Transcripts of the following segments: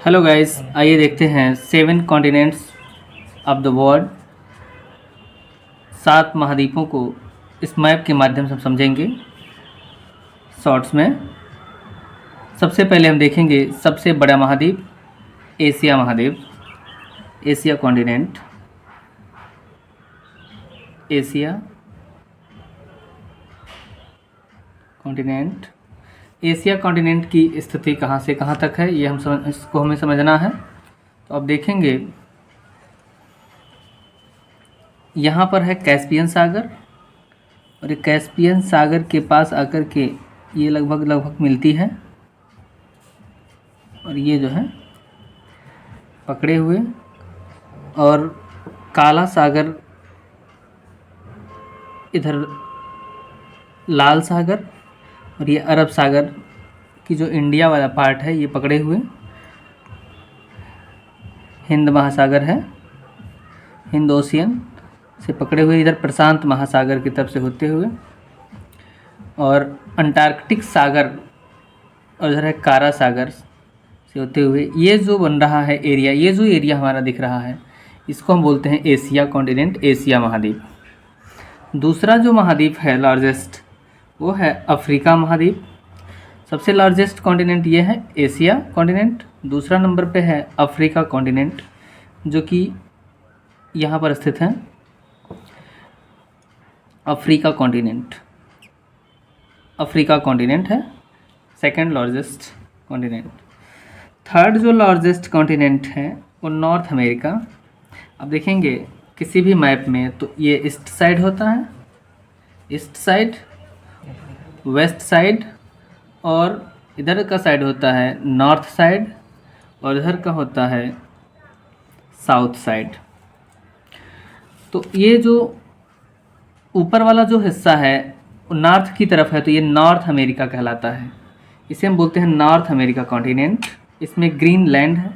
Hello guys, आइए देखते हैं 7 कॉन्टिनेंट्स ऑफ द वर्ल्ड। 7 महाद्वीपों को इस मैप के माध्यम से हम समझेंगे शॉर्ट्स में। सबसे पहले हम देखेंगे सबसे बड़ा महाद्वीप एशिया महाद्वीप, Asia continent. Asia continent, Asia continent की स्थिति कहाँ से कहाँ तक है, ये इसको हमें समझना है। तो अब देखेंगे यहाँ पर है कैस्पियन सागर, और ये कैस्पियन सागर के पास आकर के ये लगभग मिलती है, और ये जो है पकड़े हुए, और काला सागर इधर, लाल सागर, और ये अरब सागर की जो इंडिया वाला पार्ट है ये पकड़े हुए। हिंद महासागर है, हिंद ओशियन से पकड़े हुए, इधर प्रशांत महासागर की तरफ से होते हुए, और अंटार्कटिक सागर, और इधर है कारा सागर से होते हुए। ये जो बन रहा है एरिया, ये जो एरिया हमारा दिख रहा है, इसको हम बोलते हैं एशिया कॉन्टिनेंट, एशिया महाद्वीप। दूसरा जो महाद्वीप है लार्जेस्ट, वो है अफ्रीका महाद्वीप। सबसे लार्जेस्ट कॉन्टिनेंट ये है एशिया कॉन्टिनेंट, दूसरा नंबर पे है अफ्रीका कॉन्टिनेंट, जो कि यहाँ पर स्थित है। अफ्रीका कॉन्टिनेंट है सेकंड लार्जेस्ट कॉन्टिनेंट। थर्ड जो लार्जेस्ट कॉन्टिनेंट है वो नॉर्थ अमेरिका। अब देखेंगे किसी भी मैप में तो ये ईस्ट साइड होता है, ईस्ट साइड, वेस्ट साइड, और इधर का साइड होता है नॉर्थ साइड, और इधर का होता है साउथ साइड। तो ये जो ऊपर वाला जो हिस्सा है वो नॉर्थ की तरफ है, तो ये नॉर्थ अमेरिका कहलाता है। इसे हम बोलते हैं नॉर्थ अमेरिका कॉन्टिनेंट। इसमें ग्रीनलैंड है,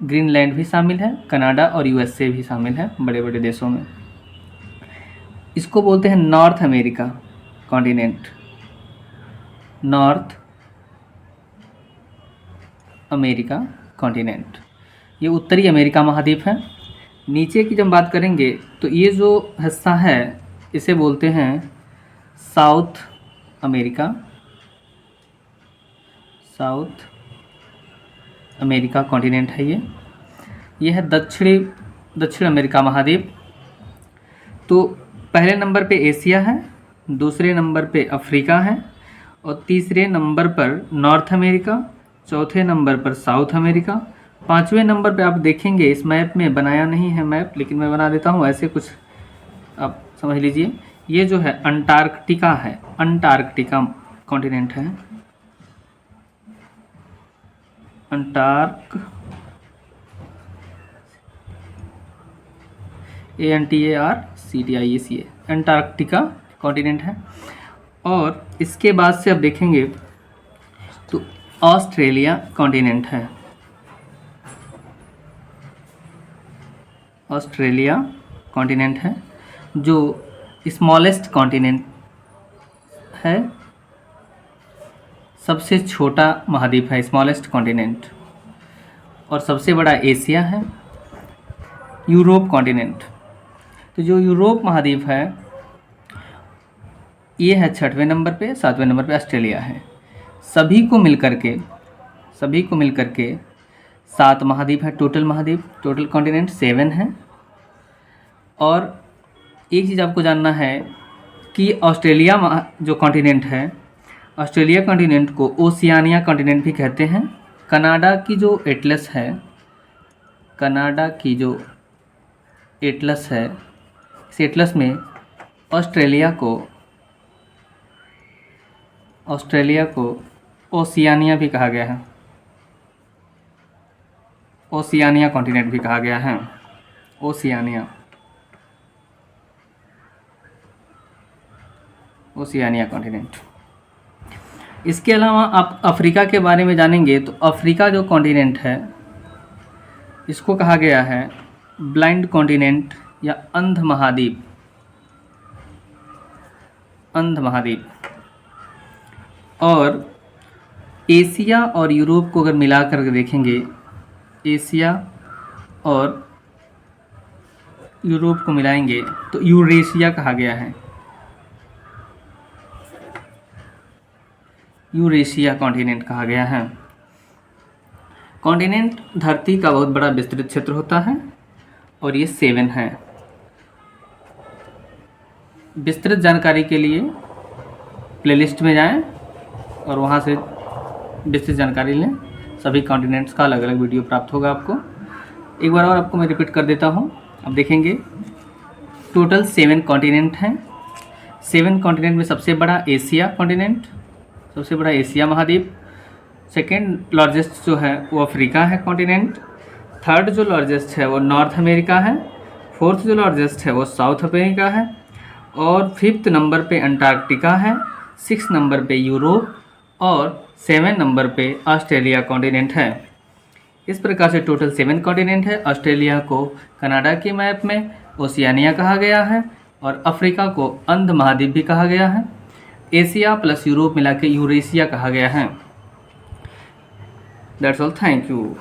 ग्रीनलैंड भी शामिल है, कनाडा और यूएसए भी शामिल है बड़े बड़े देशों में। इसको बोलते हैं north America continent, north America continent. ये उत्तरी अमेरिका महाद्वीप है। नीचे की जब बात करेंगे तो ये जो हिस्सा है इसे बोलते हैं south America, south America continent है ये है दक्षिण अमेरिका महाद्वीप। तो पहले नंबर पे एशिया है, दूसरे नंबर पे अफ्रीका है, और तीसरे नंबर पर नॉर्थ अमेरिका, चौथे नंबर पर साउथ अमेरिका, पाँचवें नंबर पे आप देखेंगे इस मैप में बनाया नहीं है मैप, लेकिन मैं बना देता हूँ, ऐसे कुछ आप समझ लीजिए। ये जो है अंटार्कटिका है, अंटार्कटिका कॉन्टिनेंट है, ANTARCTICA, अंटार्कटिका कॉन्टिनेंट है। और इसके बाद से अब देखेंगे तो ऑस्ट्रेलिया कॉन्टिनेंट है, ऑस्ट्रेलिया कॉन्टिनेंट है, जो स्मॉलेस्ट कॉन्टिनेंट है, सबसे छोटा महाद्वीप है, स्मॉलेस्ट कॉन्टिनेंट। और सबसे बड़ा एशिया है, यूरोप कॉन्टिनेंट। तो जो यूरोप महाद्वीप है ये है 6वें नंबर पे, 7वें नंबर पे ऑस्ट्रेलिया है। सभी को मिलकर के 7 महाद्वीप है, टोटल कॉन्टिनेंट 7 है। और एक चीज़ आपको जानना है कि ऑस्ट्रेलिया जो कॉन्टिनेंट है, ऑस्ट्रेलिया कॉन्टिनेंट को ओशियानिया कॉन्टिनेंट भी कहते हैं। कनाडा की जो एटलस है, इस एटलस में ऑस्ट्रेलिया को ओशियानिया भी कहा गया है, ओशियानिया कॉन्टिनेंट भी कहा गया है, ओशियानिया कॉन्टिनेंट। इसके अलावा आप अफ्रीका के बारे में जानेंगे तो अफ्रीका जो कॉन्टिनेंट है इसको कहा गया है ब्लाइंड कॉन्टिनेंट या अंध महाद्वीप, और एशिया और यूरोप को अगर मिला कर देखेंगे, एशिया और यूरोप को मिलाएंगे तो यूरेशिया कहा गया है। यूरेशिया कॉन्टिनेंट कहा गया है। कॉन्टिनेंट धरती का बहुत बड़ा विस्तृत क्षेत्र होता है और ये 7 है। विस्तृत जानकारी के लिए प्लेलिस्ट में जाएं और वहाँ से विस्तृत जानकारी लें। सभी कॉन्टिनेंट्स का अलग अलग वीडियो प्राप्त होगा आपको। एक बार और आपको मैं रिपीट कर देता हूँ। अब देखेंगे टोटल 7 कॉन्टिनेंट हैं। 7 कॉन्टिनेंट में सबसे बड़ा एशिया कॉन्टिनेंट, सबसे बड़ा एशिया महाद्वीप। सेकेंड लार्जेस्ट जो है वो अफ्रीका है कॉन्टिनेंट। थर्ड जो लार्जेस्ट है वो नॉर्थ अमेरिका है। फोर्थ जो लार्जेस्ट है वो साउथ अमेरिका है। और 5th नंबर पे अंटार्कटिका है। 6th नंबर पे यूरोप और 7 नंबर पे ऑस्ट्रेलिया कॉन्टिनेंट है। इस प्रकार से टोटल 7 कॉन्टिनेंट है। ऑस्ट्रेलिया को कनाडा के मैप में ओशियानिया कहा गया है और अफ्रीका को अंध महाद्वीप भी कहा गया है। एशिया प्लस यूरोप मिला के यूरेशिया कहा गया है। That's all, thank you.